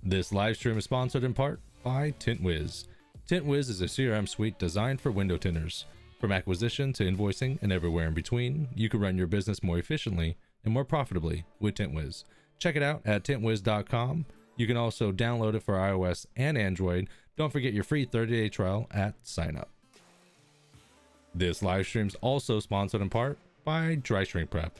This live stream is sponsored in part by Tint Wiz. Tint Wiz is a CRM suite designed for window tinters. From acquisition to invoicing and everywhere in between, you can run your business more efficiently and more profitably with Tint Wiz. Check it out at tintwiz.com. You can also download it for iOS and Android. Don't forget your free 30-day trial at sign up. This live stream is also sponsored in part by Dry Shrink Prep.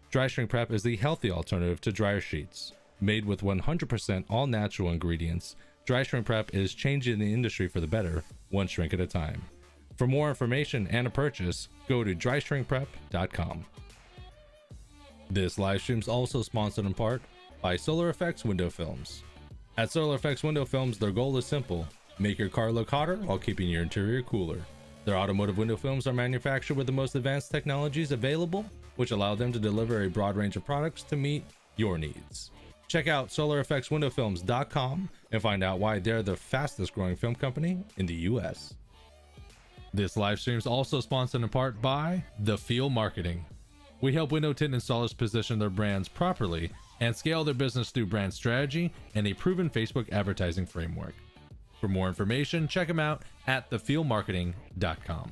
Dry Shrink Prep is the healthy alternative to dryer sheets. Made with 100% all natural ingredients, Dry Shrink Prep is changing the industry for the better, one shrink at a time. For more information and a purchase, go to dryshrinkprep.com. This live stream is also sponsored in part by Solar Effects Window Films. At Solar Effects Window Films, their goal is simple: make your car look hotter while keeping your interior cooler. Their automotive window films are manufactured with the most advanced technologies available, which allow them to deliver a broad range of products to meet your needs. Check out solareffectswindowfilms.com and find out why they're the fastest growing film company in the US. This live stream is also sponsored in part by The Feel Marketing. We help window tint installers position their brands properly and scale their business through brand strategy and a proven Facebook advertising framework. For more information, check them out at thefeelmarketing.com.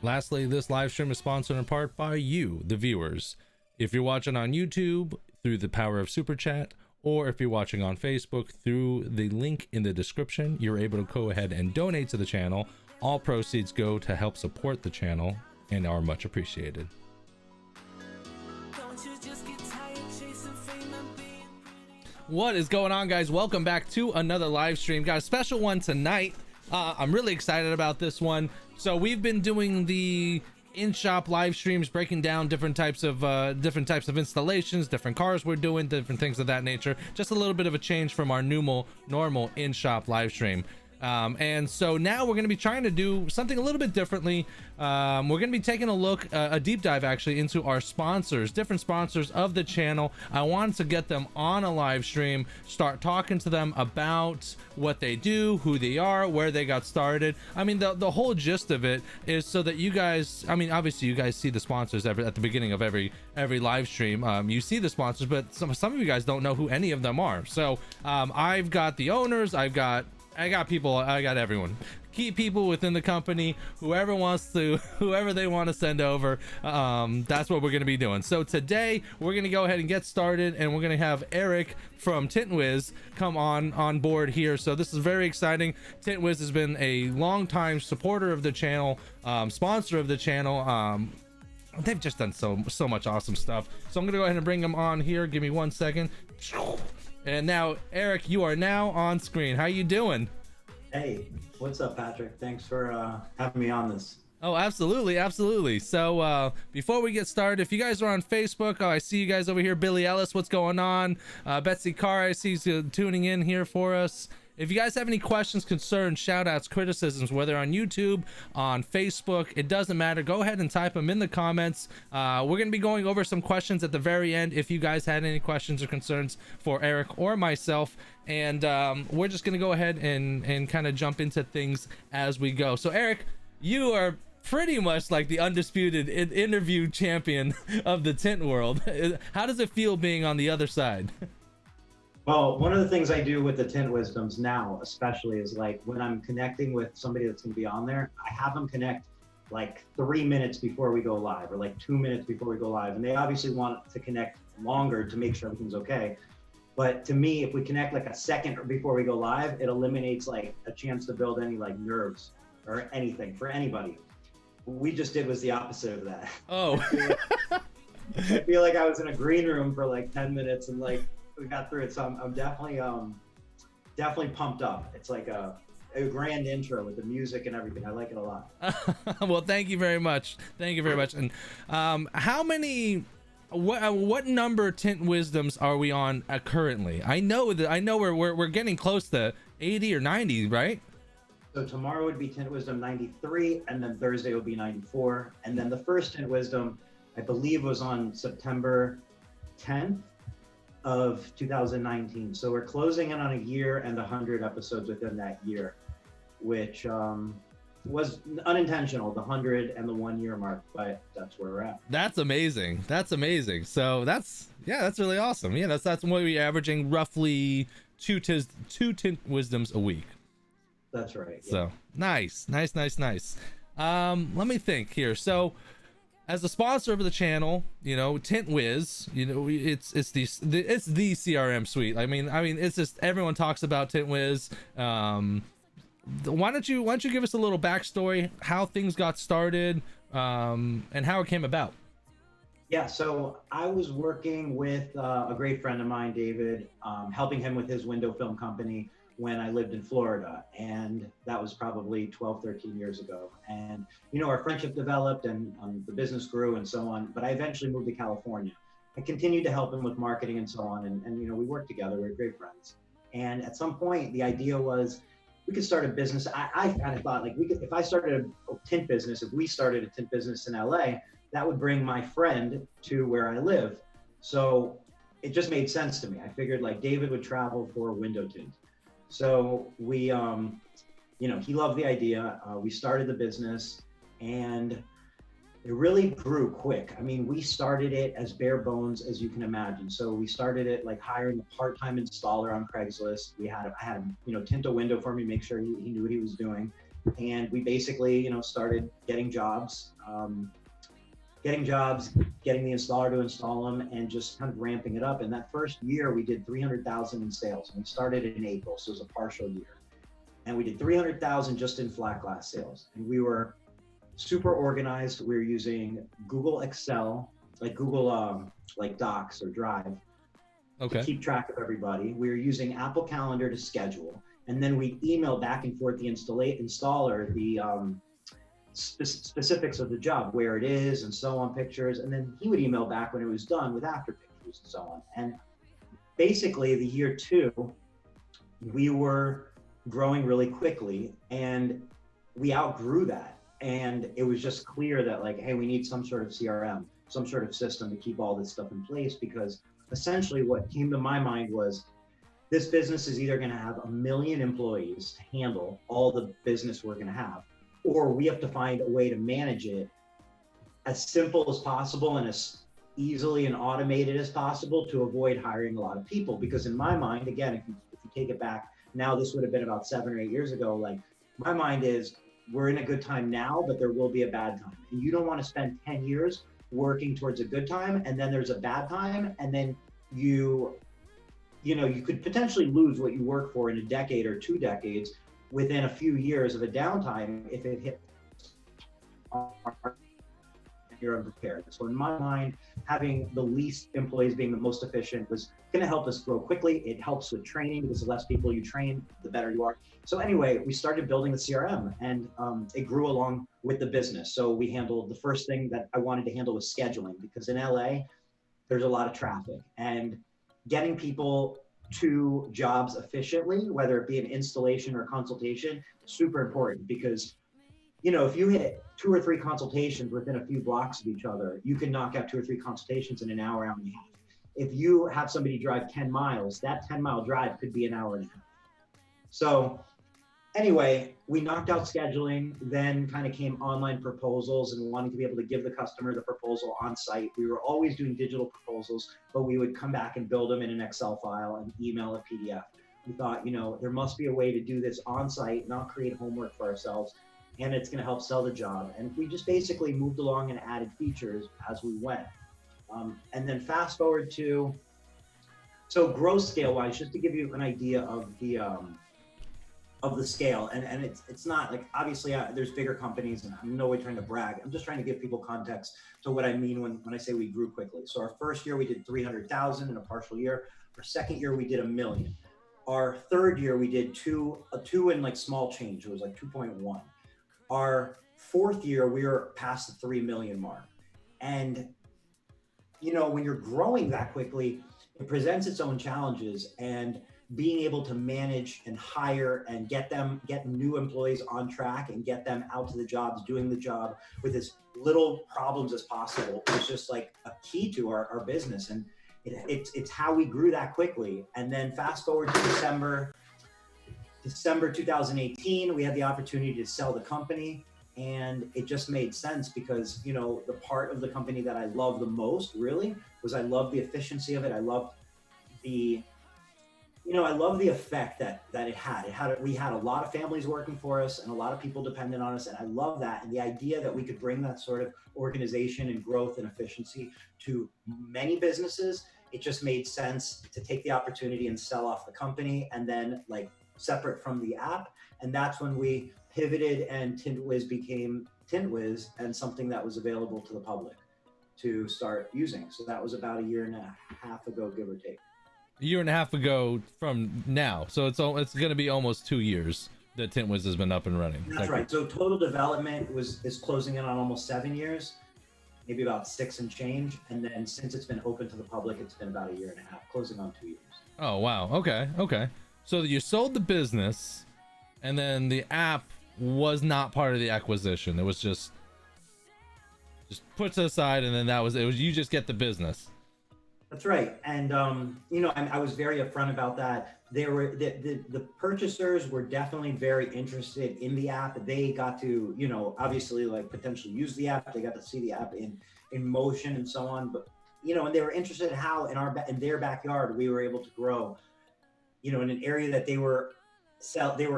Lastly, this live stream is sponsored in part by you, the viewers. If you're watching on YouTube through the power of Super Chat, or if you're watching on Facebook through the link in the description, you're able to go ahead and donate to the channel. All proceeds go to help support the channel and are much appreciated. What is going on, guys? Welcome back to another live stream. Got a special one tonight. I'm really excited about this one. So we've been doing the in-shop live streams, breaking down different types of installations, different cars we're doing, different things of that nature. Just a little bit of a change from our normal in-shop live stream. And so now we're going to be trying to do something a little bit differently. We're going to be taking a look, a deep dive actually, into our sponsors, different sponsors of the channel. I wanted to get them on a live stream, start talking to them about what they do, who they are, where they got started. I mean, the whole gist of it is so that you guys, I mean, obviously you guys see the sponsors at the beginning of every live stream. You see the sponsors, but some of you guys don't know who any of them are. So I've got the owners, I got people, I got everyone, key people within the company, whoever they want to send over. That's what we're going to be doing. So today we're going to go ahead and get started, and we're going to have Erik from Tintwiz come on board here. So this is very exciting. Tintwiz has been a long time supporter of the channel, sponsor of the channel. They've just done so much awesome stuff. So I'm going to go ahead and bring them on here. Give me 1 second. And now, Erik, you are now on screen. How you doing? Hey, what's up, Patrick? Thanks for having me on this. Oh, absolutely. So before we get started, if you guys are on Facebook, I see you guys over here. Billy Ellis, what's going on? Betsy Carr, I see you tuning in here for us. If you guys have any questions, concerns, shoutouts, criticisms, whether on YouTube, on Facebook, it doesn't matter. Go ahead and type them in the comments. We're going to be going over some questions at the very end if you guys had any questions or concerns for Erik or myself. And we're just going to go ahead and kind of jump into things as we go. So, Erik, you are pretty much like the undisputed interview champion of the tint world. How does it feel being on the other side? Well, one of the things I do with the Tint Wisdoms now, especially, is like when I'm connecting with somebody that's going to be on there, I have them connect like 3 minutes before we go live, or like 2 minutes before we go live. And they obviously want to connect longer to make sure everything's okay. But to me, if we connect like a second before we go live, it eliminates like a chance to build any like nerves or anything for anybody. What we just did was the opposite of that. Oh. I feel like I was in a green room for like 10 minutes and like we got through it. So I'm definitely pumped up. It's like a grand intro with the music and everything. I like it a lot. Well, thank you very much. And what number Tint Wisdoms are we on currently? I know we're getting close to 80 or 90, right? So tomorrow would be Tint Wisdom 93, and then Thursday will be 94, and then the first Tint Wisdom, I believe, was on September 10th of 2019. So we're closing in on a year and 100 episodes within that year, which was unintentional, the 100 and the 1 year mark, but that's where we're at. That's amazing. That's amazing. So that's really awesome. Yeah, that's what we're averaging, roughly two tint wisdoms a week. That's right. So nice. Let me think here. So as a sponsor of the channel, you know, Tint Wiz, you know, it's the CRM suite. I mean, it's just, everyone talks about Tint Wiz. Why don't you give us a little backstory, how things got started, and how it came about? Yeah, so I was working with a great friend of mine, David, helping him with his window film company when I lived in Florida. And that was probably 12, 13 years ago. And, you know, our friendship developed and the business grew and so on. But I eventually moved to California. I continued to help him with marketing and so on. And you know, we worked together. We were great friends. And at some point, the idea was we could start a business. I kind of thought, like, we could, if I started a tint business, if we started a tint business in LA, that would bring my friend to where I live. So it just made sense to me. I figured, like, David would travel for window tint. So we, you know, he loved the idea. We started the business and it really grew quick. I mean, we started it as bare bones as you can imagine. So we started it like hiring a part-time installer on Craigslist. I had him, you know, tint a window for me, make sure he knew what he was doing. And we basically, you know, started getting jobs, getting the installer to install them, and just kind of ramping it up. And that first year we did 300,000 in sales, and we started in April, so it was a partial year. And we did 300,000 just in flat glass sales. And we were super organized. We were using Google Excel, like Google like Docs or Drive, to keep track of everybody. We were using Apple Calendar to schedule, and then we emailed back and forth the installer the specifics of the job, where it is and so on, pictures, and then he would email back when it was done with after pictures and so on. And basically the year 2, we were growing really quickly and we outgrew that. And it was just clear that, like, hey, we need some sort of CRM, some sort of system to keep all this stuff in place, because essentially what came to my mind was this business is either going to have 1 million employees to handle all the business we're going to have, or we have to find a way to manage it as simple as possible and as easily and automated as possible to avoid hiring a lot of people. Because in my mind, again, if you take it back, now this would have been about 7 or 8 years ago, like, my mind is we're in a good time now, but there will be a bad time. And you don't want to spend 10 years working towards a good time, and then there's a bad time, and then you know, you could potentially lose what you work for in a decade or 2 decades within a few years of a downtime if it hits you're unprepared. So in my mind, having the least employees being the most efficient was going to help us grow quickly. It helps with training, because the less people you train, the better you are. So anyway, we started building the CRM, and it grew along with the business. So we handled, the first thing that I wanted to handle was scheduling, because in LA, there's a lot of traffic, and getting people to jobs efficiently, whether it be an installation or consultation, super important. Because, you know, if you hit 2 or 3 consultations within a few blocks of each other, you can knock out 2 or 3 consultations in an hour, hour and a half. If you have somebody drive 10 miles, that 10-mile drive could be an hour and a half. So anyway, we knocked out scheduling, then kind of came online proposals and wanting to be able to give the customer the proposal on site. We were always doing digital proposals, but we would come back and build them in an Excel file and email a PDF. We thought, you know, there must be a way to do this on site, not create homework for ourselves, and it's going to help sell the job. And we just basically moved along and added features as we went. And then fast forward to, so growth scale wise, just to give you an idea of the scale, and it's not like, obviously there's bigger companies, and I'm no way trying to brag. I'm just trying to give people context to what I mean when I say we grew quickly. So our first year we did 300,000 in a partial year. Our second year we did 1 million. Our third year we did a two and like small change. It was like 2.1. Our fourth year we were past the 3 million mark. And you know, when you're growing that quickly, it presents its own challenges, and being able to manage and hire and get new employees on track and get them out to the jobs, doing the job with as little problems as possible is just like a key to our business. And it's how we grew that quickly. And then fast forward to December, December 2018, we had the opportunity to sell the company, and it just made sense because, you know, the part of the company that I love the most really was I love the efficiency of it. I loved the, you know, I love the effect that it had. We had a lot of families working for us and a lot of people dependent on us, and I love that. And the idea that we could bring that sort of organization and growth and efficiency to many businesses, it just made sense to take the opportunity and sell off the company, and then like separate from the app. And that's when we pivoted and Tintwiz became Tintwiz and something that was available to the public to start using. So that was about a year and a half ago, give or take. A year and a half ago from now, so it's going to be almost 2 years that Tintwiz has been up and running. That's right. So total development is closing in on almost 7 years, maybe about 6 and change, and then since it's been open to the public, it's been about a year and a half, closing on 2 years. Oh wow. Okay. So you sold the business, and then the app was not part of the acquisition. It was just put aside, and then it was you just get the business. That's right. And, you know, I was very upfront about that. There were the purchasers were definitely very interested in the app. They got to, you know, obviously like potentially use the app. They got to see the app in motion and so on. But, you know, and they were interested in how in their backyard, we were able to grow, you know, in an area that they were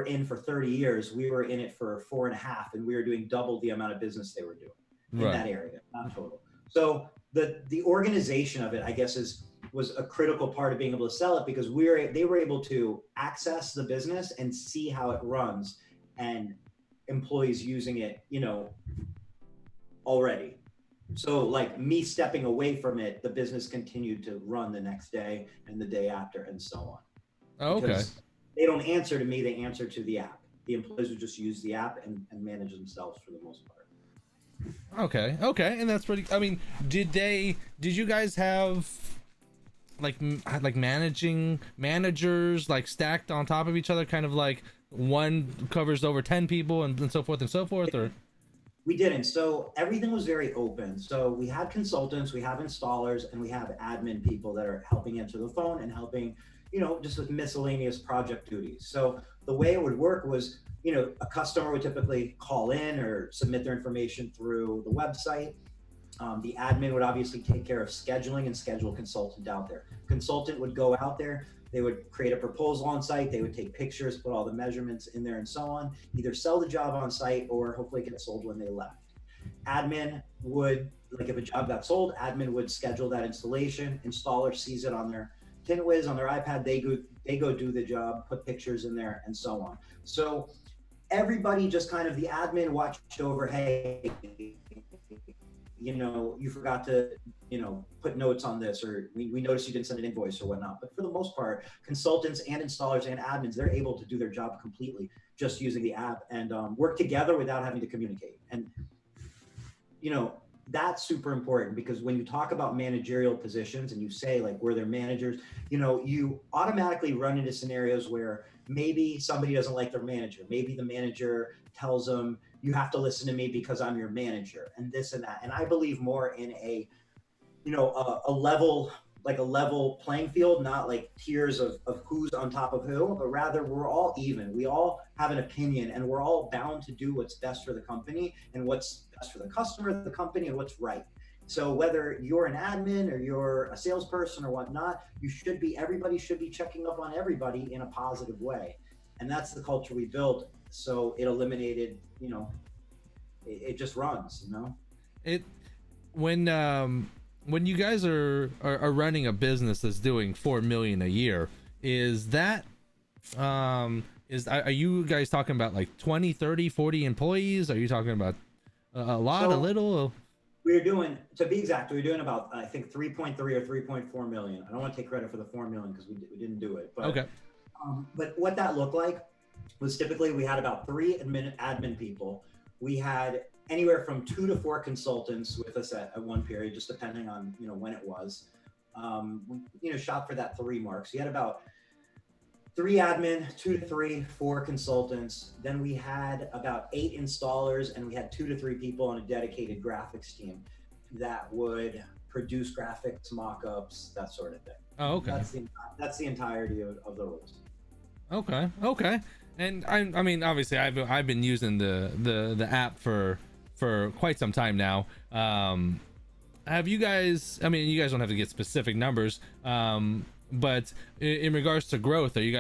in for 30 years. We were in it for 4.5, and we were doing double the amount of business they were doing in that area, not total. So the organization of it, I guess, was a critical part of being able to sell it, because they were able to access the business and see how it runs and employees using it, you know, already. So like me stepping away from it, the business continued to run the next day and the day after and so on. Oh, okay. Because they don't answer to me, they answer to the app. The employees would just use the app and manage themselves for the most part. Okay, and that's pretty. I mean, did you guys have like managers like stacked on top of each other, kind of like one covers over 10 people and so forth and so forth, or? We didn't. So everything was very open. So we had consultants, we have installers, and we have admin people that are helping answer the phone and helping, you know, just with miscellaneous project duties. So the way it would work was, you know, a customer would typically call in or submit their information through the website. The admin would obviously take care of scheduling and schedule a consultant out there. Consultant would go out there, they would create a proposal on site, they would take pictures, put all the measurements in there and so on, either sell the job on site or hopefully get it sold when they left. Admin would, like if a job got sold, admin would schedule that installation, installer sees it on their Tintwiz, on their iPad, they go do the job, put pictures in there and so on. So everybody just kind of, the admin watched over, hey, you know, you forgot to, you know, put notes on this, or we noticed you didn't send an invoice or whatnot. But for the most part, consultants and installers and admins, they're able to do their job completely just using the app and work together without having to communicate. And, you know, that's super important, because when you talk about managerial positions and you say like we're their managers, you know, you automatically run into scenarios where maybe somebody doesn't like their manager. Maybe the manager tells them, you have to listen to me because I'm your manager, and this and that. And I believe more in a, you know, a level playing field, not like tiers of who's on top of who, but rather we're all even. We all have an opinion, and we're all bound to do what's best for the company and what's best for the customer, the company, and what's right. So whether you're an admin or you're a salesperson or whatnot, everybody should be checking up on everybody in a positive way. And that's the culture we built. So it eliminated, you know, it just runs, you know. When you guys are running a business that's doing 4 million a year, is that are you guys talking about like 20, 30, 40 employees? Are you talking about a lot, a little? We're doing, to be exact, we're doing about, I think 3.3 or 3.4 million. I don't want to take credit for the 4 million because we didn't do it. But, okay. But what that looked like was typically we had about 3 admin people. We had anywhere from 2 to 4 consultants with us at one period, just depending on, you know, when it was. We, you know, shot for that 3 mark. So you had about 3 admin, 2 to 3, 4 consultants. Then we had about 8 installers, and we had 2 to 3 people on a dedicated graphics team that would produce graphics, mock-ups, that sort of thing. Oh, okay. That's the entirety of the roles. Okay. And I mean, obviously, I've been using the app for quite some time now. Have you guys? I mean, you guys don't have to get specific numbers, but in regards to growth, are you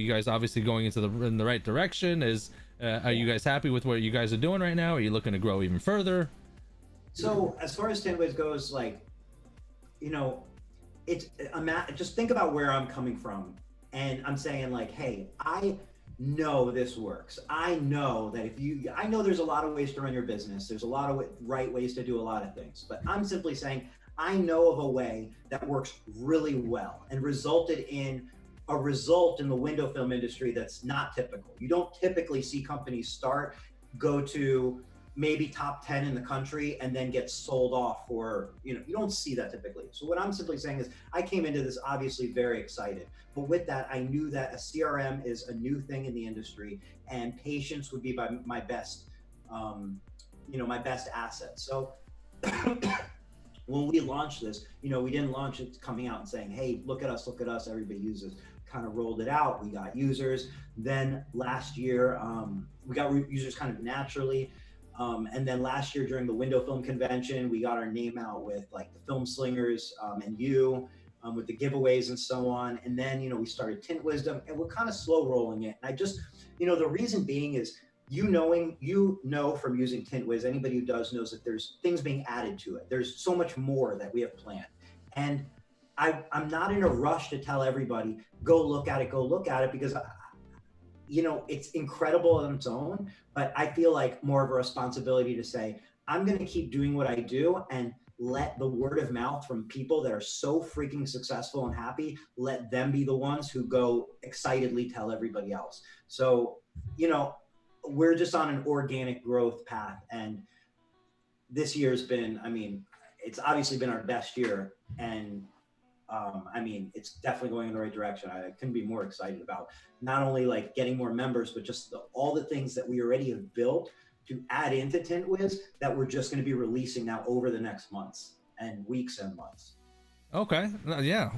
guys obviously going in the right direction? Are you guys happy with what you guys are doing right now? Are you looking to grow even further? So as far as Tintwiz goes, like, it's just think about where I'm coming from, and I'm saying like, hey, I know this works. I know that I know there's a lot of ways to run your business. There's a lot of right ways to do a lot of things, but I'm simply saying I know of a way that works really well and resulted in a result in the window film industry that's not typical. You don't typically see companies go to maybe top 10 in the country and then get sold off for, you don't see that typically. So what I'm simply saying is I came into this obviously very excited, but with that, I knew that a CRM is a new thing in the industry and patience would be my best, my best asset. So when we launched this, we didn't launch it coming out and saying, hey, look at us, everybody uses. Kind of rolled it out. We got users. Then last year, we got users kind of naturally. And then last year during the window film convention, we got our name out with like the Film Slingers and with the giveaways and so on. And then, we started Tint Wisdom and we're kind of slow rolling it. And I just, the reason being is, from using Tintwiz, anybody who does knows that there's things being added to it. There's so much more that we have planned. And I'm not in a rush to tell everybody, go look at it because, it's incredible on its own, but I feel like more of a responsibility to say, I'm going to keep doing what I do and let the word of mouth from people that are so freaking successful and happy, let them be the ones who go excitedly tell everybody else. So, we're just on an organic growth path. And this year's been, it's obviously been our best year. And it's definitely going in the right direction. I couldn't be more excited about not only like getting more members, but just all the things that we already have built to add into Tintwiz that we're just going to be releasing now over the next months and weeks and months. Okay. Yeah.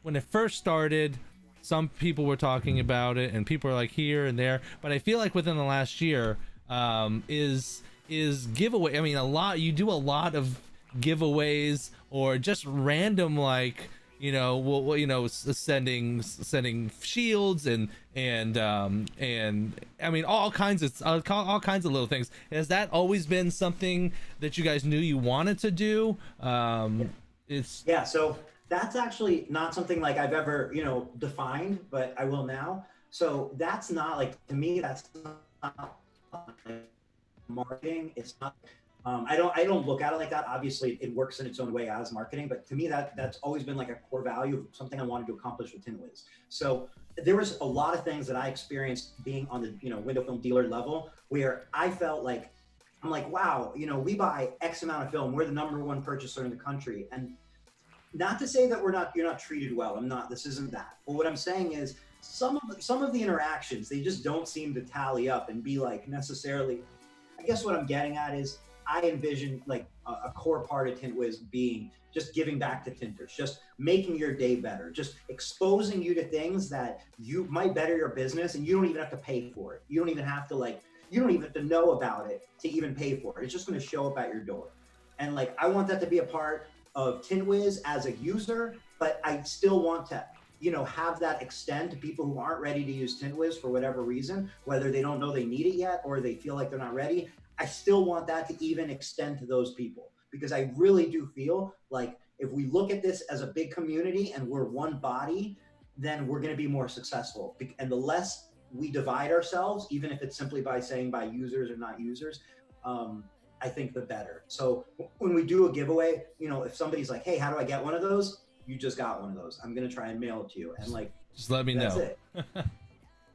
When it first started, some people were talking about it and people are like here and there, but I feel like within the last year, is giveaway. You do a lot of giveaways or just random sending shields and all kinds of little things. Has that always been something that you guys knew you wanted to do? So that's actually not something like I've ever, defined, but I will now. So that's not like, to me, that's not marketing. It's not, I don't look at it like that. Obviously it works in its own way as marketing, but to me that's always been like a core value of something I wanted to accomplish with Tintwiz. So there was a lot of things that I experienced being on the, window film dealer level where I felt like, I'm like, wow, we buy X amount of film. We're the #1 purchaser in the country. And not to say that you're not treated well. This isn't that. But what I'm saying is some of the interactions, they just don't seem to tally up and be like necessarily. I guess what I'm getting at is I envision like a core part of Tintwiz being just giving back to tinters, just making your day better, just exposing you to things that you might better your business and you don't even have to pay for it. You don't even have to know about it to even pay for it. It's just going to show up at your door. And like, I want that to be a part of Tintwiz as a user, but I still want to have that extend to people who aren't ready to use Tintwiz for whatever reason, whether they don't know they need it yet or they feel like they're not ready. I still want that to even extend to those people because I really do feel like if we look at this as a big community and we're one body, then we're going to be more successful. And the less we divide ourselves, even if it's simply by saying by users or not users, I think the better. So when we do a giveaway, if somebody's like, hey, how do I get one of those? You just got one of those. I'm going to try and mail it to you. And like, just let me know. It.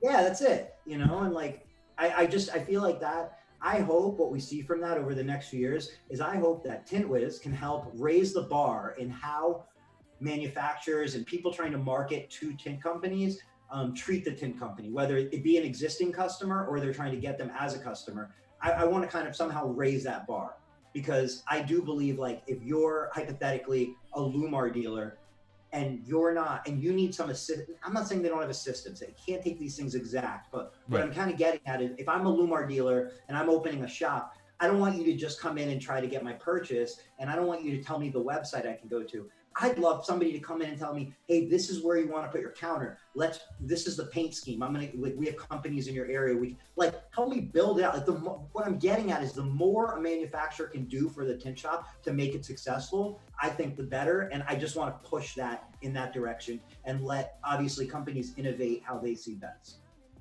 Yeah, that's it. And like, I feel like that. I hope what we see from that over the next few years is I hope that Tintwiz can help raise the bar in how manufacturers and people trying to market to tint companies treat the tint company, whether it be an existing customer or they're trying to get them as a customer. I want to kind of somehow raise that bar because I do believe like if you're hypothetically a Lumar dealer and you're not, and you need some assist. I'm not saying they don't have assistants. They can't take these things exact, but what I'm kind of getting at is if I'm a Lumar dealer and I'm opening a shop, I don't want you to just come in and try to get my purchase. And I don't want you to tell me the website I can go to. I'd love somebody to come in and tell me, hey, this is where you want to put your counter. This is the paint scheme. We have companies in your area. Help me build it out. What I'm getting at is the more a manufacturer can do for the tint shop to make it successful, I think the better. And I just want to push that in that direction and let obviously companies innovate how they see best.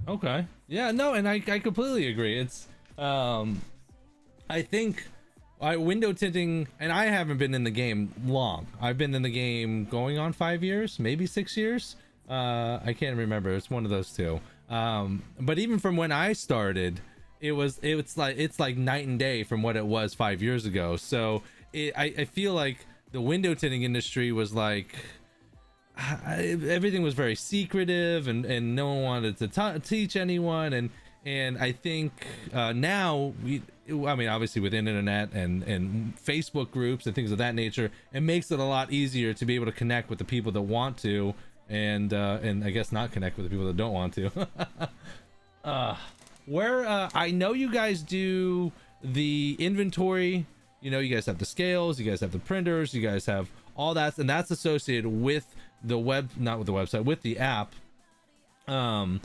Okay. Yeah, no, and I completely agree. It's, I think window tinting, and I haven't been in the game long. I've been in the game going on 5 years, maybe 6 years. I can't remember. It's one of those two. But even from when I started, it's like night and day from what it was 5 years ago. So I feel like the window tinting industry was like, everything was very secretive, and no one wanted to teach anyone. And I think now obviously with internet and Facebook groups and things of that nature, it makes it a lot easier to be able to connect with the people that want to, and I guess not connect with the people that don't want to. I know you guys do the inventory. You know, you guys have the scales, you guys have the printers, you guys have all that, and that's associated with the not with the website, with the app. Do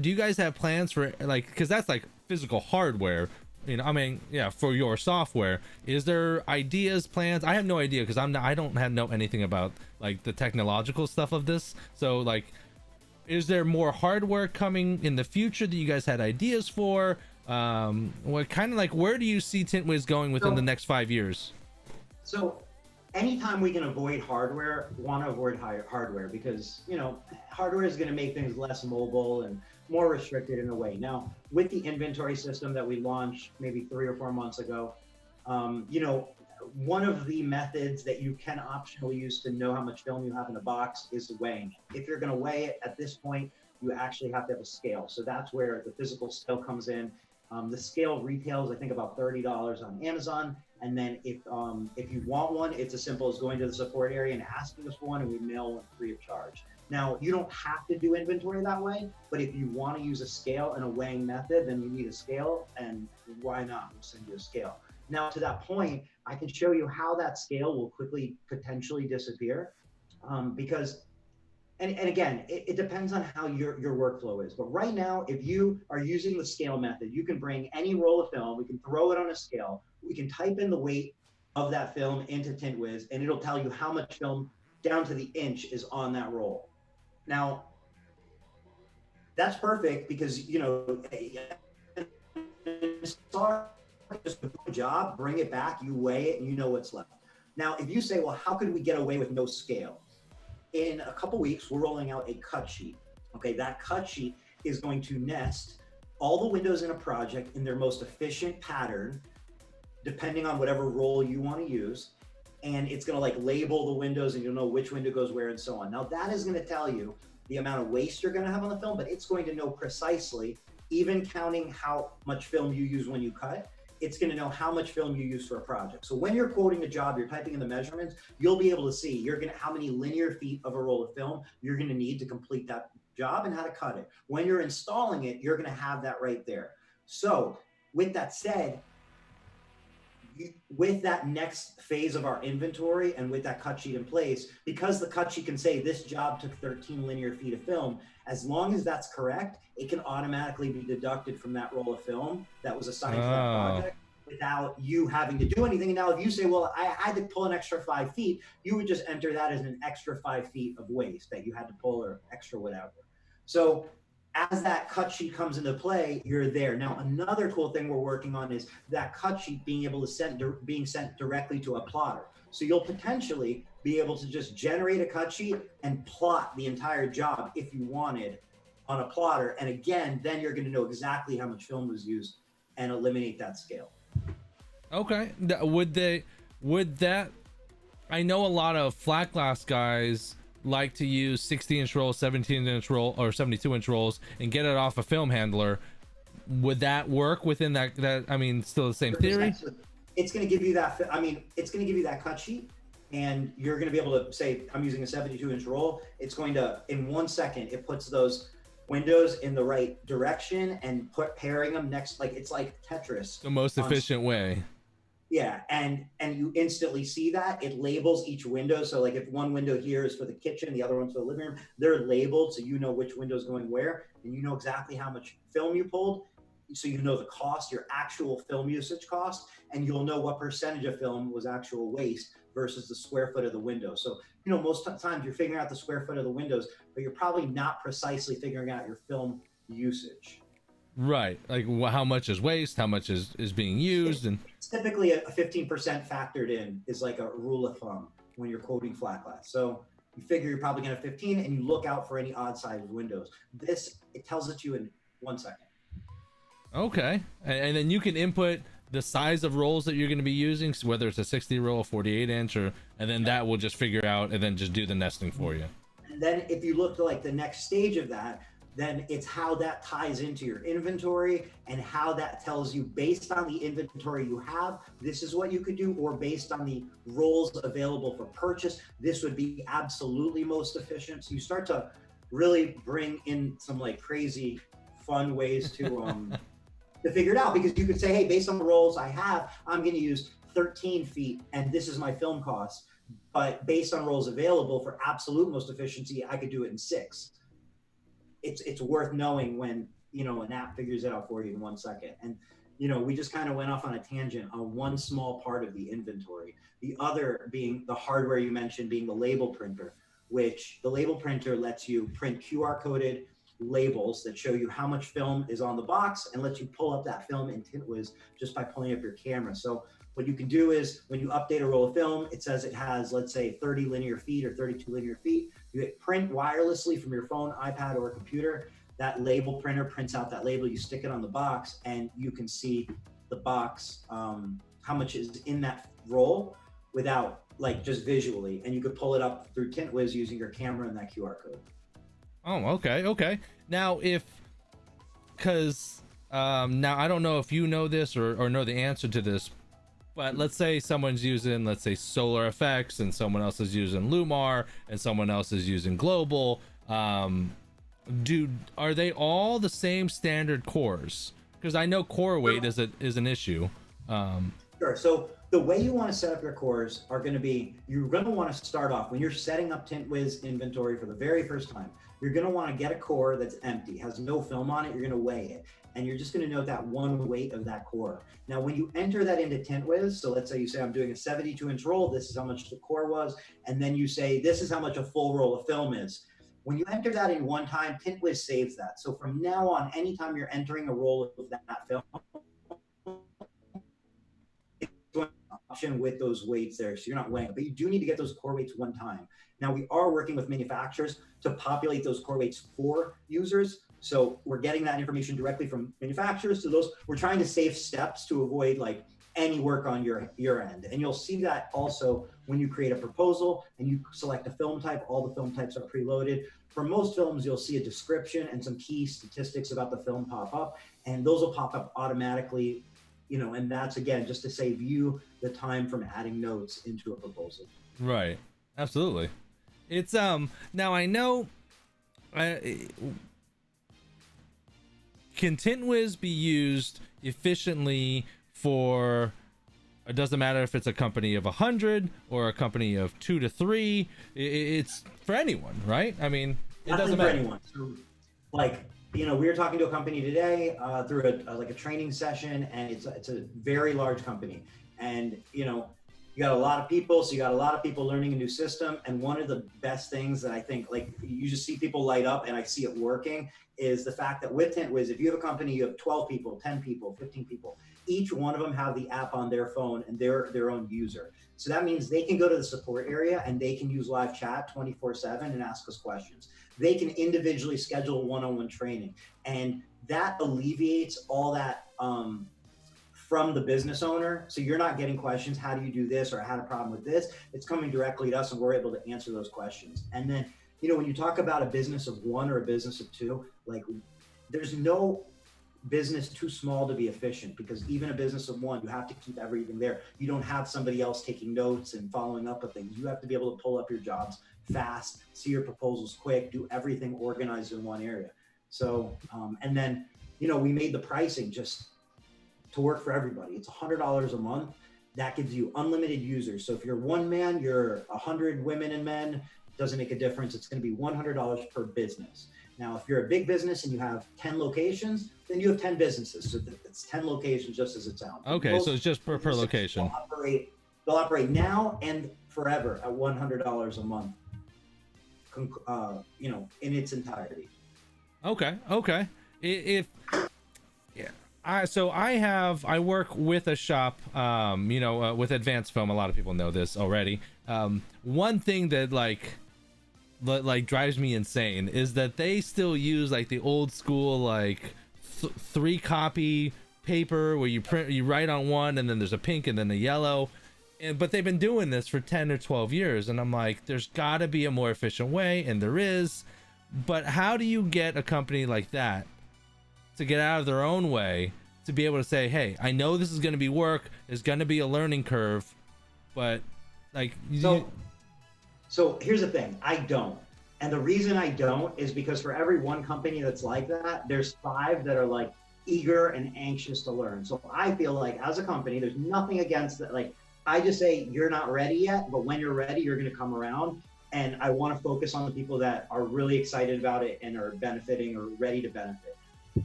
you guys have plans for, like, because that's like physical hardware, you know, I mean, yeah, for your software, is there ideas, plans? I have no idea, because I don't know anything about like the technological stuff of this. So like, is there more hardware coming in the future that you guys had ideas for? What kind of, like, where do you see Tintwiz going within the next 5 years? So anytime we can avoid hardware, want to avoid hardware, because, you know, hardware is going to make things less mobile and more restricted in a way. Now, with the inventory system that we launched maybe 3 or 4 months ago, you know, one of the methods that you can optionally use to know how much film you have in a box is weighing it. If you're going to weigh it at this point, you actually have to have a scale. So that's where the physical scale comes in. The scale retails, I think, about $30 on Amazon. And then if you want one, it's as simple as going to the support area and asking us for one, and we mail one free of charge. Now, you don't have to do inventory that way, but if you want to use a scale and a weighing method, then you need a scale, and why not? We'll send you a scale. Now, to that point, I can show you how that scale will quickly potentially disappear, because, and again, it depends on how your workflow is. But right now, if you are using the scale method, you can bring any roll of film, we can throw it on a scale, we can type in the weight of that film into Tintwiz, and it'll tell you how much film down to the inch is on that roll. Now, that's perfect because, you know, just do a job, bring it back, you weigh it, and you know what's left. Now, if you say, well, how could we get away with no scale? In a couple weeks, we're rolling out a cut sheet. Okay, that cut sheet is going to nest all the windows in a project in their most efficient pattern, depending on whatever roll you want to use. And it's going to like label the windows, and you'll know which window goes where and so on. Now, that is going to tell you the amount of waste you're going to have on the film, but it's going to know precisely, even counting how much film you use when you cut, it's going to know how much film you use for a project. So when you're quoting a job, you're typing in the measurements, you'll be able to see how many linear feet of a roll of film you're going to need to complete that job and how to cut it. When you're installing it, you're going to have that right there. So with that said, with that next phase of our inventory and with that cut sheet in place, because the cut sheet can say this job took 13 linear feet of film, as long as that's correct, it can automatically be deducted from that roll of film that was assigned to that project without you having to do anything. And now if you say, well, I had to pull an extra 5 feet, you would just enter that as an extra 5 feet of waste that you had to pull, or extra whatever. So as that cut sheet comes into play, you're there. Now, another cool thing we're working on is that cut sheet being able to being sent directly to a plotter. So you'll potentially be able to just generate a cut sheet and plot the entire job if you wanted on a plotter. And again, then you're going to know exactly how much film was used and eliminate that scale. Okay. Would that, I know a lot of flat glass guys like to use 60-inch rolls, 17-inch roll, or 72-inch rolls and get it off a film handler. Would that work within that I mean, still the same theory? It's going to give you that, I mean, it's going to give you that cut sheet, and you're going to be able to say, I'm using a 72-inch roll. It's going to, in 1 second, it puts those windows in the right direction and pairing them next, like it's like Tetris. The most efficient way. Yeah, and you instantly see that it labels each window. So like if one window here is for the kitchen, the other one's for the living room, they're labeled so you know which window's going where, and you know exactly how much film you pulled. So you know the cost, your actual film usage cost, and you'll know what percentage of film was actual waste versus the square foot of the window. So, you know, most times you're figuring out the square foot of the windows, but you're probably not precisely figuring out your film usage. Right, like how much is waste, how much is being used, and it's typically a 15% factored in is like a rule of thumb when you're quoting flat glass. So you figure you're probably going to have 15, and you look out for any odd sized windows. This, it tells it to you in 1 second. Okay, and then you can input the size of rolls that you're going to be using, so whether it's a 60 roll, 48 inch, or, and then that will just figure out and then just do the nesting for you. And then if you look to like the next stage of that, then it's how that ties into your inventory and how that tells you, based on the inventory you have, this is what you could do, or based on the rolls available for purchase, this would be absolutely most efficient. So you start to really bring in some like crazy fun ways to figure it out, because you could say, hey, based on the rolls I have, I'm going to use 13 feet and this is my film cost. But based on rolls available for absolute most efficiency, I could do it in 6. It's worth knowing when, you know, an app figures it out for you in 1 second. And, you know, we just kind of went off on a tangent on one small part of the inventory. The other being the hardware you mentioned, being the label printer, which the label printer lets you print QR coded labels that show you how much film is on the box and lets you pull up that film in Tintwiz just by pulling up your camera. So what you can do is when you update a roll of film, it says it has, let's say, 30 linear feet or 32 linear feet. You hit print wirelessly from your phone, iPad, or a computer. That label printer prints out that label. You stick it on the box, and you can see the box, how much is in that roll without, like, just visually. And you could pull it up through Tintwiz using your camera and that QR code. Oh, okay. Now, because now I don't know if you know this or know the answer to this, but let's say someone's using, let's say, Solar Effects, and someone else is using Lumar, and someone else is using Global. Are they all the same standard cores? Because I know core weight is an issue. Sure. So the way you want to set up your cores are going to be, you're going to want to start off when you're setting up Tintwiz inventory for the very first time. You're going to want to get a core that's empty, has no film on it. You're going to weigh it, and you're just going to note that one weight of that core. Now, when you enter that into Tintwiz, so let's say you say I'm doing a 72-inch roll, this is how much the core was, and then you say this is how much a full roll of film is. When you enter that in one time, Tintwiz saves that. So from now on, anytime you're entering a roll of that film, it's going to option with those weights there, so you're not weighing, but you do need to get those core weights one time. Now, we are working with manufacturers to populate those core weights for users. So we're getting that information directly from manufacturers to those. We're trying to save steps to avoid like any work on your end. And you'll see that also when you create a proposal and you select a film type. All the film types are preloaded. For most films, you'll see a description and some key statistics about the film pop up, and those will pop up automatically, you know, and that's, again, just to save you the time from adding notes into a proposal. Right. Absolutely. It's now I know can Tintwiz be used efficiently for, it doesn't matter if it's a company of 100 or a company of 2 to 3, it's for anyone, right? I mean, it doesn't matter. For anyone. So, like, you know, we were talking to a company today through a training session, and it's a very large company, and you know, you got a lot of people, so you got a lot of people learning a new system. And one of the best things that I think, like, you just see people light up, and I see it working, is the fact that with Tintwiz, if you have a company, you have 12 people, 10 people, 15 people, each one of them have the app on their phone and their own user. So that means they can go to the support area and they can use live chat 24/7 and ask us questions. They can individually schedule one-on-one training, and that alleviates all that from the business owner. So you're not getting questions, how do you do this, or I had a problem with this. It's coming directly to us, and we're able to answer those questions. And then, you know, when you talk about a business of 1 or a business of 2, like, there's no business too small to be efficient, because even a business of one, you have to keep everything there. You don't have somebody else taking notes and following up with things. You have to be able to pull up your jobs fast, see your proposals quick, do everything organized in one area. So, and then, you know, we made the pricing just to work for everybody. It's $100 a month. That gives you unlimited users. So if you're one man, you're 100 women and men, doesn't make a difference. It's going to be $100 per business. Now, if you're a big business and you have 10 locations, then you have 10 businesses. So it's 10 locations, just as it sounds. Okay, most so it's just per location. They'll operate now and forever at $100 a month, you know, in its entirety. Okay. If yeah, I work with a shop, you know, with Advanced Foam. A lot of people know this already. One thing that like drives me insane is that they still use like the old school like 3 copy paper where you write on one and then there's a pink and then a yellow, but they've been doing this for 10 or 12 years, and I'm like, there's got to be a more efficient way, and there is. But how do you get a company like that to get out of their own way to be able to say, hey, I know this is going to be work, there's going to be a learning curve, but like so here's the thing, I don't. And the reason I don't is because for every one company that's like that, there's 5 that are like eager and anxious to learn. So I feel like as a company, there's nothing against that. Like, I just say you're not ready yet, but when you're ready, you're going to come around. And I want to focus on the people that are really excited about it and are benefiting or ready to benefit.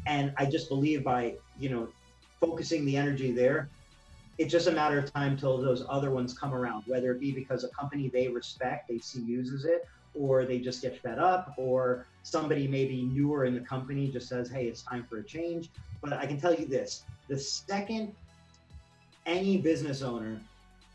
And I just believe by, you know, focusing the energy there, it's just a matter of time till those other ones come around, whether it be because a company they respect, they see uses it, or they just get fed up, or somebody maybe newer in the company just says, hey, it's time for a change. But I can tell you this, the second any business owner,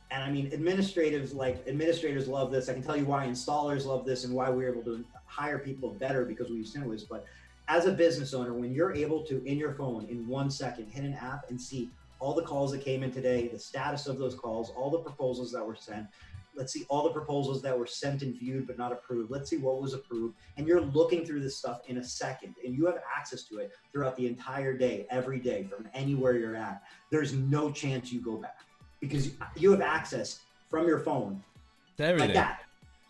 and I mean, administrators love this. I can tell you why installers love this and why we're able to hire people better because we use Tintwiz. But as a business owner, when you're able to, in your phone, in 1 second, hit an app and see all the calls that came in today, the status of those calls, all the proposals that were sent. Let's see all the proposals that were sent and viewed but not approved. Let's see what was approved. And you're looking through this stuff in a second, and you have access to it throughout the entire day, every day, from anywhere you're at. There's no chance you go back because you have access from your phone like that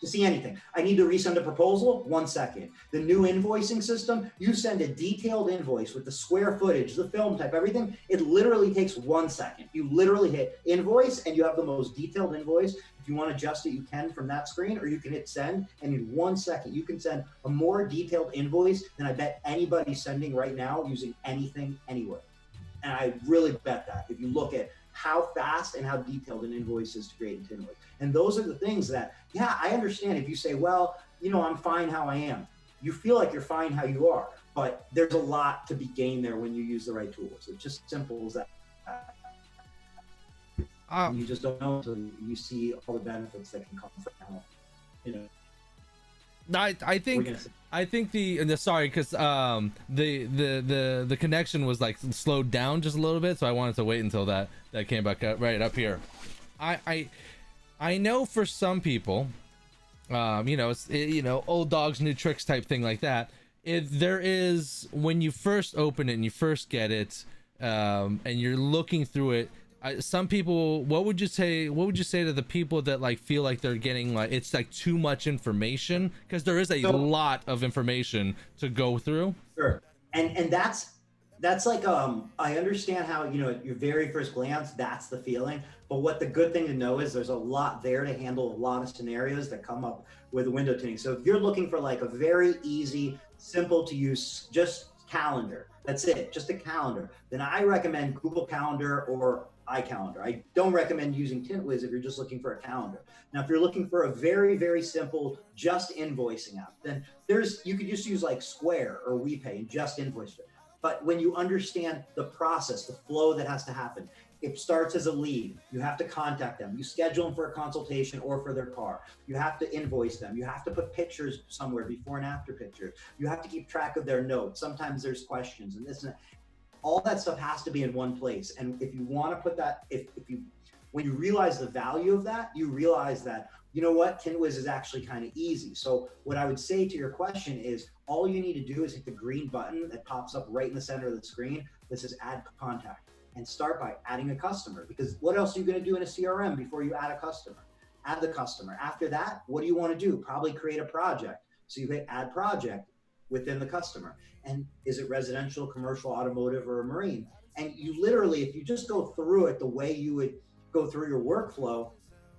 to see anything. I need to resend a proposal, 1 second. The new invoicing system, you send a detailed invoice with the square footage, the film type, everything. It literally takes 1 second. You literally hit invoice and you have the most detailed invoice. If you want to adjust it, you can from that screen, or you can hit send, and in 1 second, you can send a more detailed invoice than I bet anybody's sending right now using anything, anywhere. And I really bet that if you look at how fast and how detailed an invoice is to create in Tintwiz. And those are the things that, yeah, I understand if you say, well, you know, I'm fine how I am. You feel like you're fine how you are, but there's a lot to be gained there when you use the right tools. It's just simple as that. You just don't know until you see all the benefits that can come from how, you know. I think the sorry, because the connection was like slowed down just a little bit, so I wanted to wait until that came back up right up here. I know for some people, you know, it's you know, old dogs new tricks type thing like that. There is, when you first open it and you first get it, and you're looking through it. Some people, what would you say to the people that like feel like they're getting like it's like too much information, because there is a lot of information to go through? Sure. And that's like I understand how, you know, at your very first glance that's the feeling, but what the good thing to know is there's a lot there to handle a lot of scenarios that come up with window tinting. So if you're looking for like a very easy, simple to use, just calendar, that's it, just a calendar, then I recommend Google Calendar or iCalendar. I don't recommend using Tintwiz if you're just looking for a calendar. Now, if you're looking for a very, very simple, just invoicing app, then you could just use like Square or WePay and just invoice it. But when you understand the process, the flow that has to happen, it starts as a lead. You have to contact them. You schedule them for a consultation or for their car. You have to invoice them. You have to put pictures somewhere, before and after pictures. You have to keep track of their notes. Sometimes there's questions and this and that. All that stuff has to be in one place. And if you want to put that, if you when you realize the value of that, you realize that, you know what, Tintwiz is actually kind of easy. So what I would say to your question is all you need to do is hit the green button that pops up right in the center of the screen. This is add contact, and start by adding a customer, because what else are you going to do in a CRM before you add a customer? Add the customer. After that, what do you want to do? Probably create a project. So you hit add project within the customer. And is it residential, commercial, automotive, or marine? And you literally, if you just go through it the way you would go through your workflow,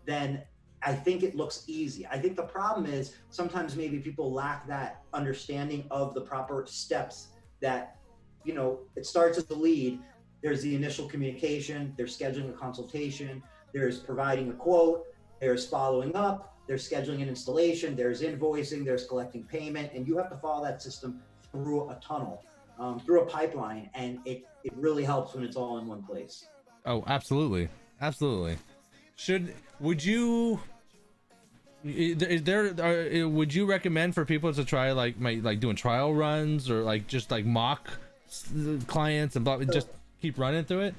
then I think it looks easy. I think the problem is sometimes maybe people lack that understanding of the proper steps that, you know, it starts as a lead. There's the initial communication, there's scheduling a consultation, there's providing a quote, there's following up, there's scheduling an installation, there's invoicing, there's collecting payment, and you have to follow that system through a tunnel, through a pipeline, and it really helps when it's all in one place. Oh, absolutely. Absolutely. Would you recommend for people to try like doing trial runs, or like just like mock clients and just keep running through it?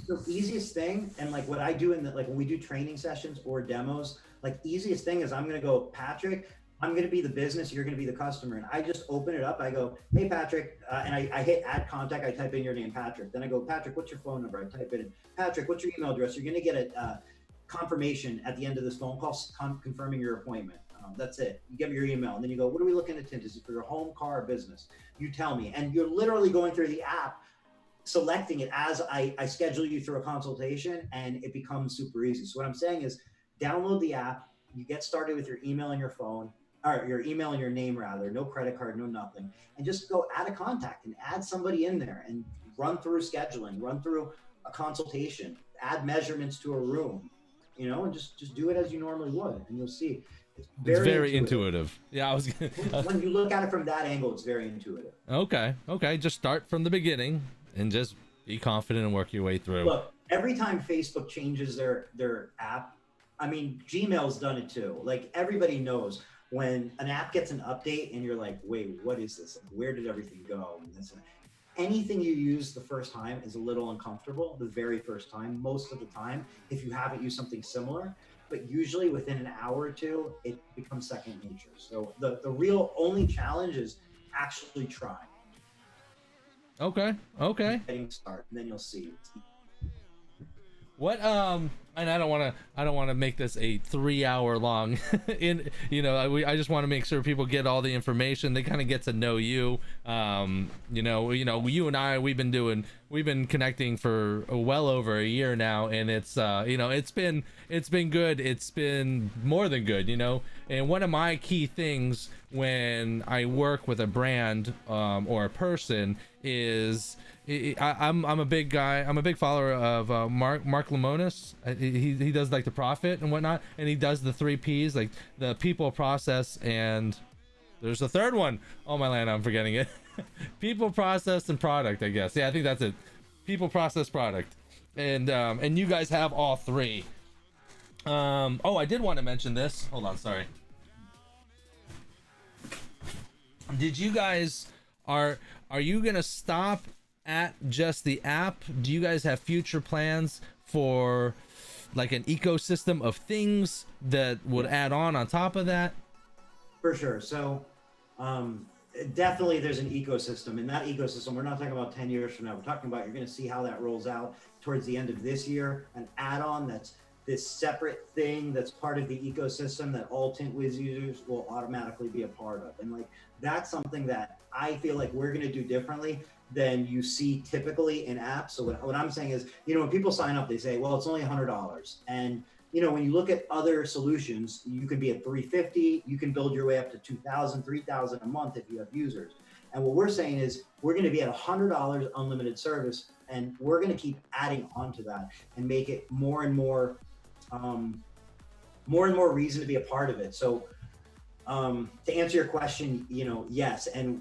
The easiest thing, and like what I do in the, like when we do training sessions or demos, like easiest thing is I'm going to go, Patrick, I'm going to be the business, you're going to be the customer. And I just open it up. I go, hey, Patrick, and I hit add contact. I type in your name, Patrick. Then I go, Patrick, what's your phone number? I type it in. Patrick, what's your email address? You're going to get a confirmation at the end of this phone call confirming your appointment. That's it. You give me your email, and then you go, what are we looking to tint? Is it for your home, car, or business? You tell me. And you're literally going through the app, selecting it as I schedule you through a consultation, and it becomes super easy. So what I'm saying is download the app, you get started with your email and your phone, or your email and your name rather, no credit card, no nothing, and just go add a contact and add somebody in there and run through scheduling, run through a consultation, add measurements to a room, you know, and just do it as you normally would, and you'll see. It's very intuitive. Yeah, I was when you look at it from that angle, it's very intuitive. Okay, just start from the beginning and just be confident and work your way through. Look, every time Facebook changes their app, I mean, Gmail's done it too. Like everybody knows when an app gets an update and you're like, wait, what is this? Like, where did everything go? And this, anything you use the first time is a little uncomfortable the very first time, most of the time, if you haven't used something similar. But usually within an hour or two, it becomes second nature. So the real only challenge is actually trying. Okay. Getting started, and then you'll see. What and I don't want to make this a 3-hour long I just want to make sure people get all the information, they kind of get to know you. You and I, we've been connecting for well over a year now, and it's it's been good. It's been more than good, and one of my key things when I work with a brand or a person is I'm a big guy. I'm a big follower of Mark Lemonis. He does like the profit and whatnot, and he does the 3 P's, like the people, process, and there's a third one. Oh my land, I'm forgetting it. People, process, and product, I guess. Yeah, I think that's it. People, process, product, and you guys have all 3. I did want to mention this. Hold on, sorry. Did you guys are you gonna stop at just the app? Do you guys have future plans for like an ecosystem of things that would add on top of that? For sure. So definitely there's an ecosystem, and that ecosystem, we're not talking about 10 years from now. We're talking about, you're going to see how that rolls out towards the end of this year, an add-on that's this separate thing that's part of the ecosystem that all Tintwiz users will automatically be a part of. And like, that's something that I feel like we're going to do differently than you see typically in apps. So what I'm saying is, when people sign up, they say, well, it's only $100. And, when you look at other solutions, you can be at $350, you can build your way up to $2,000, $3,000 a month if you have users. And what we're saying is we're going to be at $100 unlimited service, and we're going to keep adding onto that and make it more and more reason to be a part of it. So to answer your question, yes, and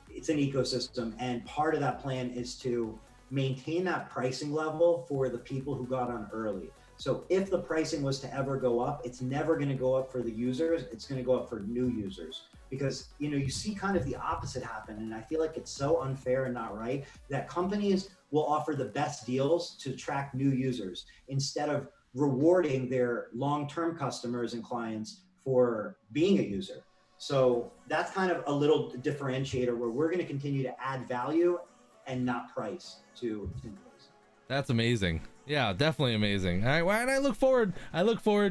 it's an ecosystem, and part of that plan is to maintain that pricing level for the people who got on early. So if the pricing was to ever go up, it's never going to go up for the users, it's going to go up for new users, because you see kind of the opposite happen, and I feel like it's so unfair and not right that companies will offer the best deals to attract new users instead of rewarding their long-term customers and clients for being a user. So that's kind of a little differentiator where we're going to continue to add value and not price to Tintwiz. That's amazing. Yeah, definitely amazing. And I look forward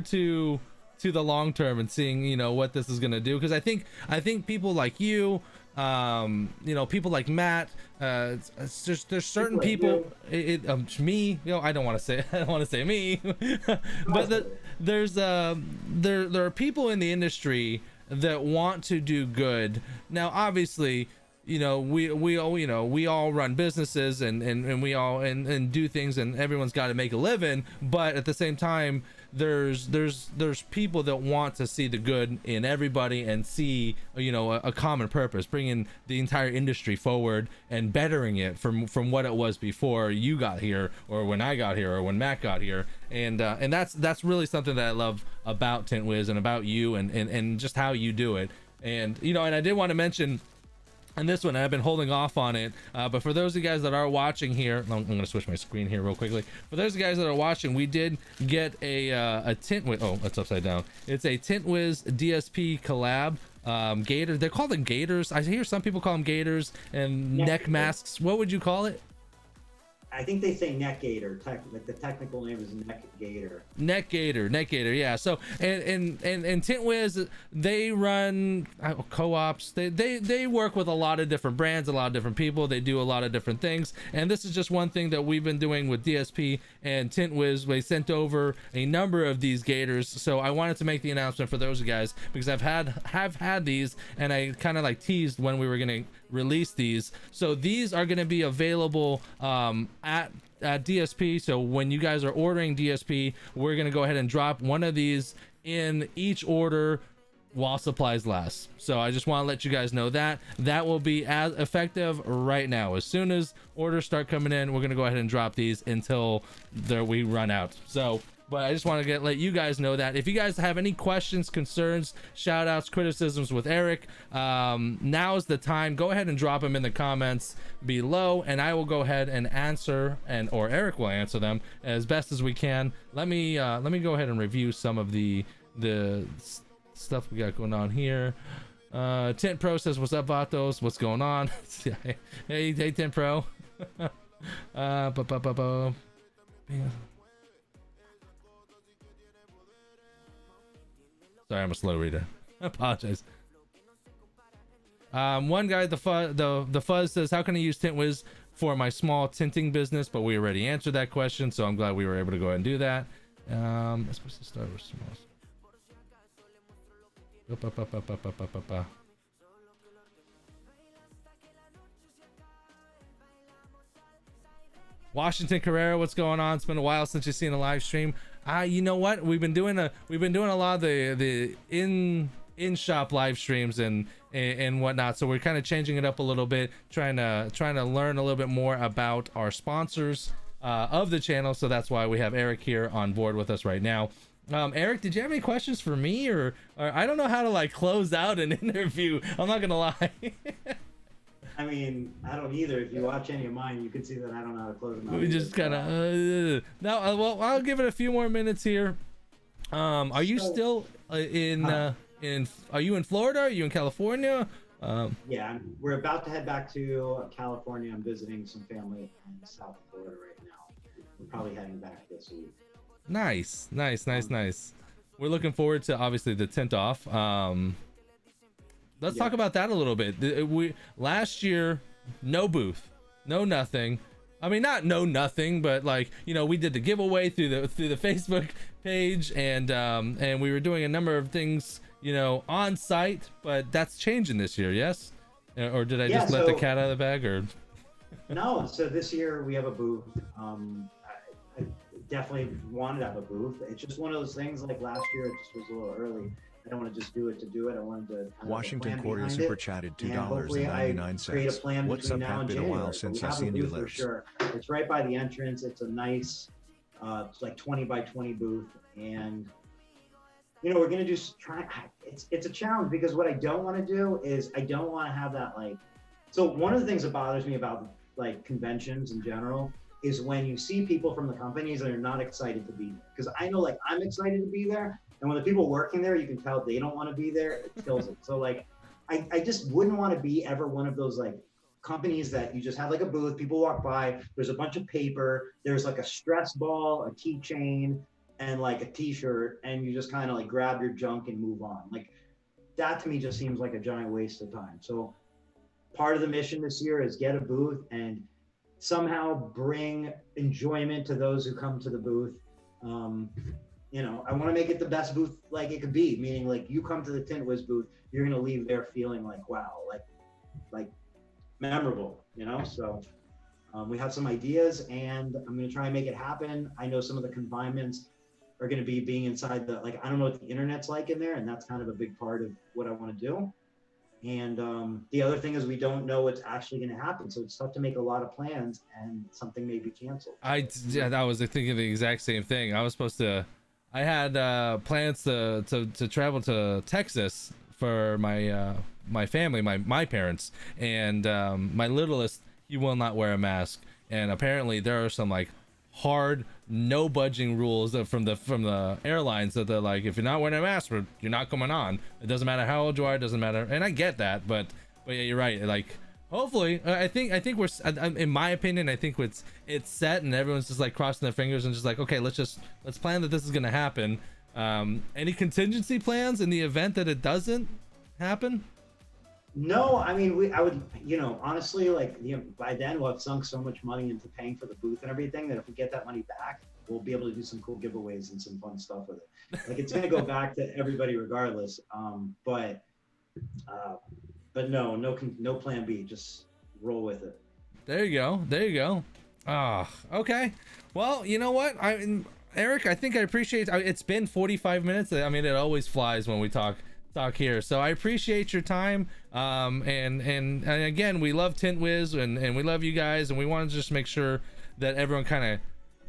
to the long term and seeing, you know, what this is going to do, because I think people like you, you know, people like Matt, it's just, there's certain people, me, you know, I don't want to say me, but there are people in the industry that want to do good. Now, obviously, you know, we all run businesses and we all and do things, and everyone's got to make a living, but at the same time, there's people that want to see the good in everybody and see, you know, a common purpose, bringing the entire industry forward and bettering it from what it was before you got here, or when I got here, or when Matt got here. And that's really something that I love about Tintwiz and about you and just how you do it. And, you know, and I did want to mention, and this one, I've been holding off on it, but for those of you guys that are watching here, I'm going to switch my screen here real quickly. For those of you guys that are watching, we did get a Tintwiz. Oh, that's upside down. It's a Tintwiz DSP Collab gator. They're called them gators. I hear some people call them gators and neck masks. What would you call it? I think they say neck gator. Like the technical name is neck gator. Neck gator. Yeah. So and Tintwiz, they run co-ops. They work with a lot of different brands, a lot of different people. They do a lot of different things. And this is just one thing that we've been doing with DSP and Tintwiz. They sent over a number of these gators. So I wanted to make the announcement for those guys, because have had these, and I kind of like teased when we were gonna release these. So these are going to be available at DSP. So when you guys are ordering DSP, we're going to go ahead and drop one of these in each order while supplies last. So I just want to let you guys know that will be as effective right now. As soon as orders start coming in, we're going to go ahead and drop these until we run out. So, but I just want to let you guys know that if you guys have any questions, concerns, shout outs, criticisms with Erik, now is the time. Go ahead and drop them in the comments below, and I will go ahead and answer, or Erik will answer them as best as we can. Let me go ahead and review some of the stuff we got going on here. Tint Pro says, "What's up, Vatos? What's going on?" hey, Tint Pro. Sorry, I'm a slow reader. I apologize. One guy, the Fuzz says, "How can I use Tintwiz for my small tinting business?" But we already answered that question, so I'm glad we were able to go ahead and do that. Let's supposed to start with small. Washington Carrera, what's going on? It's been a while since you've seen a live stream. You know what? We've been doing a lot of the in shop live streams and whatnot. So we're kind of changing it up a little bit, trying to learn a little bit more about our sponsors of the channel. So that's why we have Erik here on board with us right now. Erik, did you have any questions for me, or I don't know how to like close out an interview. I'm not gonna lie. I mean, I don't either. If you watch any of mine, you can see that I don't know how to close them out. We just kind of now. Well, I'll give it a few more minutes here. Are you still Are you in Florida? Are you in California? Yeah, we're about to head back to California. I'm visiting some family in South Florida right now. We're probably heading back this week. Nice. We're looking forward to obviously the tint off. Let's talk about that a little bit. We last year, no booth, no nothing. I mean, not no nothing, but like, you know, we did the giveaway through the Facebook page, and we were doing a number of things, you know, on site. But that's changing this year, yes? Or did I just let the cat out of the bag? Or no. So this year we have a booth. I definitely wanted to have a booth. It's just one of those things. Like last year, it just was a little early. I don't want to just do it to do it. I wanted to Washington Quarter super chatted $2.99. What's up? Have been a while since I've seen you live. Sure. It's right by the entrance. It's a nice, it's like 20 by 20 booth, and you know we're gonna do it's a challenge, because what I don't want to do is I don't want to have that like. So one of the things that bothers me about like conventions in general is when you see people from the companies that are not excited to be there. Because I know, like, I'm excited to be there, and when the people working there, you can tell they don't want to be there. It kills it. So like, I just wouldn't want to be ever one of those like companies that you just have like a booth, people walk by, there's a bunch of paper, there's like a stress ball, a keychain, and like a t-shirt, and you just kind of like grab your junk and move on. Like, that to me just seems like a giant waste of time. So part of the mission this year is get a booth and somehow bring enjoyment to those who come to the booth. You know, I want to make it the best booth like it could be, meaning like you come to the Tintwiz booth, you're going to leave there feeling like, wow, like memorable, you know? So we have some ideas, and I'm going to try and make it happen. I know some of the confinements are going to be being inside the, like, I don't know what the internet's like in there, and that's kind of a big part of what I want to do. And the other thing is we don't know what's actually going to happen, so it's tough to make a lot of plans, and something may be canceled. I was thinking the exact same thing. I had plans to travel to Texas for my family, my parents, and my littlest, he will not wear a mask, and apparently there are some like hard no budging rules from the airlines that they're like, if you're not wearing a mask, you're not coming on. It doesn't matter how old you are, it doesn't matter. And I get that, but yeah, you're right. Like, hopefully, I think we're, in my opinion, I think it's set, and everyone's just like crossing their fingers and just like, okay, let's plan that this is gonna happen. Any contingency plans in the event that it doesn't happen? No, I mean, I would, you know, honestly, like, you know, by then we'll have sunk so much money into paying for the booth and everything that if we get that money back, we'll be able to do some cool giveaways and some fun stuff with it. Like, it's gonna go back to everybody regardless. But no plan B. Just roll with it. There you go. Okay. Well, you know what? Eric, I think I appreciate. It's been 45 minutes. I mean, it always flies when we talk here, so I appreciate your time. And again, we love Tintwiz, and we love you guys, and we want to just make sure that everyone kind of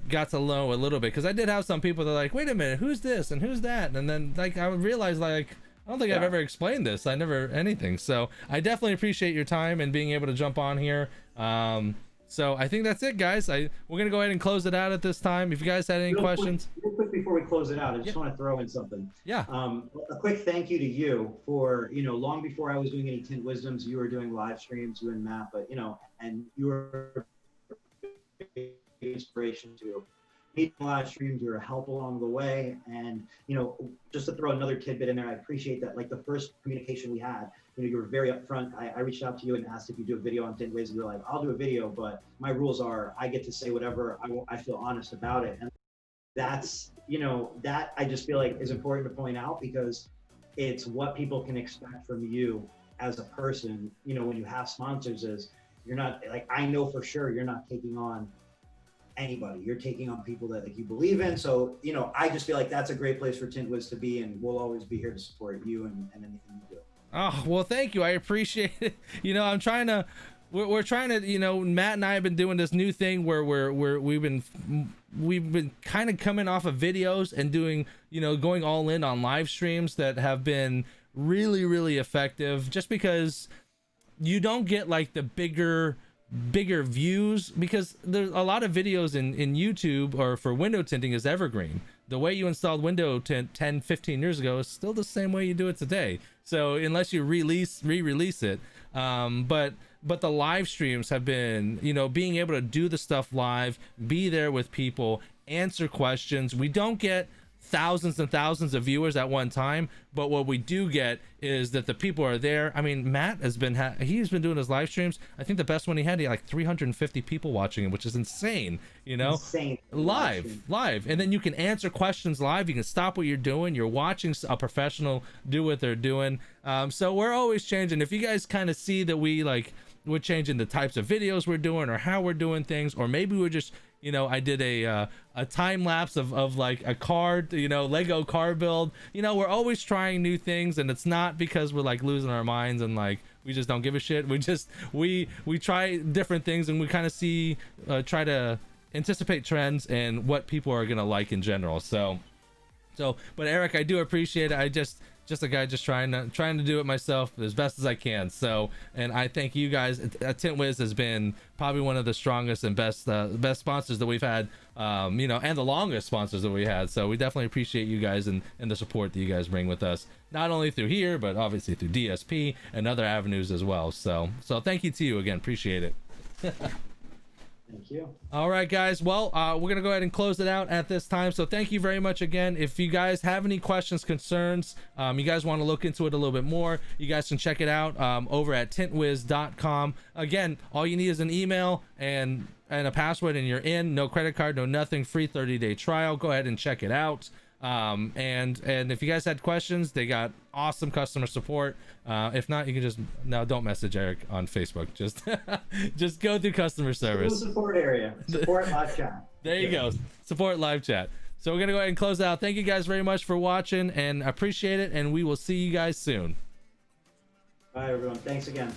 got to know a little bit, because I did have some people that are like, wait a minute, who's this and who's that, and then like I realized, like, I don't think I've ever explained this. I never anything. So I definitely appreciate your time and being able to jump on here. So I think that's it, guys. We're gonna go ahead and close it out at this time. If you guys had any questions. Real quick before we close it out, I just want to throw in something. Yeah. A quick thank you to you for, you know, long before I was doing any Tint Wisdoms, you were doing live streams, you and Matt, but you know, and you were inspiration to me live streams. You're a help along the way, and you know, just to throw another tidbit in there, I appreciate that. Like the first communication we had, you know, you were very upfront. I reached out to you and asked if you do a video on Tintwiz. You were like, I'll do a video, but my rules are I get to say whatever I feel honest about it. And that's, you know, that I just feel like is important to point out, because it's what people can expect from you as a person. You know, when you have sponsors, is you're not like, I know for sure you're not taking on anybody. You're taking on people that like you believe in. So, you know, I just feel like that's a great place for Tintwiz to be, and we'll always be here to support you and anything you do. Oh, well, thank you. I appreciate it. You know, we're trying to, you know, Matt and I have been doing this new thing where we've been kind of coming off of videos and doing, you know, going all in on live streams that have been really, really effective, just because you don't get like the bigger views, because there's a lot of videos in YouTube or for window tinting is evergreen. The way you installed window tint 10-15 years ago is still the same way you do it today. So unless you re-release it, but the live streams have been, you know, being able to do the stuff live, be there with people, answer questions. We don't get thousands and thousands of viewers at one time, but what we do get is that the people are there. I mean, Matt has been he's been doing his live streams. I think the best one he had like 350 people watching him, which is insane, you know. Insane. live, and then you can answer questions live. You can stop what you're doing, you're watching a professional do what they're doing. So we're always changing. If you guys kind of see that we're changing the types of videos we're doing, or how we're doing things, or maybe we're just, you know, I did a time lapse of like a card, you know, Lego car build. You know, we're always trying new things, and it's not because we're like losing our minds and like we just don't give a shit. We try different things, and we kind of try to anticipate trends and what people are gonna like in general. So but Eric, I do appreciate it. just a guy just trying to do it myself as best as I can. So, and I thank you guys. Tintwiz has been probably one of the strongest and best sponsors that we've had, you know, and the longest sponsors that we had. So we definitely appreciate you guys and the support that you guys bring with us, not only through here, but obviously through DSP and other avenues as well. So thank you to you again. Appreciate it. Thank you. All right, guys. Well, we're going to go ahead and close it out at this time. So thank you very much again. If you guys have any questions, concerns, you guys want to look into it a little bit more, you guys can check it out over at tintwiz.com. Again, all you need is an email and a password, and you're in. No credit card, no nothing. Free 30-day trial. Go ahead and check it out. And if you guys had questions, they got awesome customer support. If not, you can just don't message Erik on Facebook. Just go through customer service. Support area. Support live chat. There you go. Support live chat. So we're gonna go ahead and close out. Thank you guys very much for watching, and appreciate it. And we will see you guys soon. Bye everyone. Thanks again.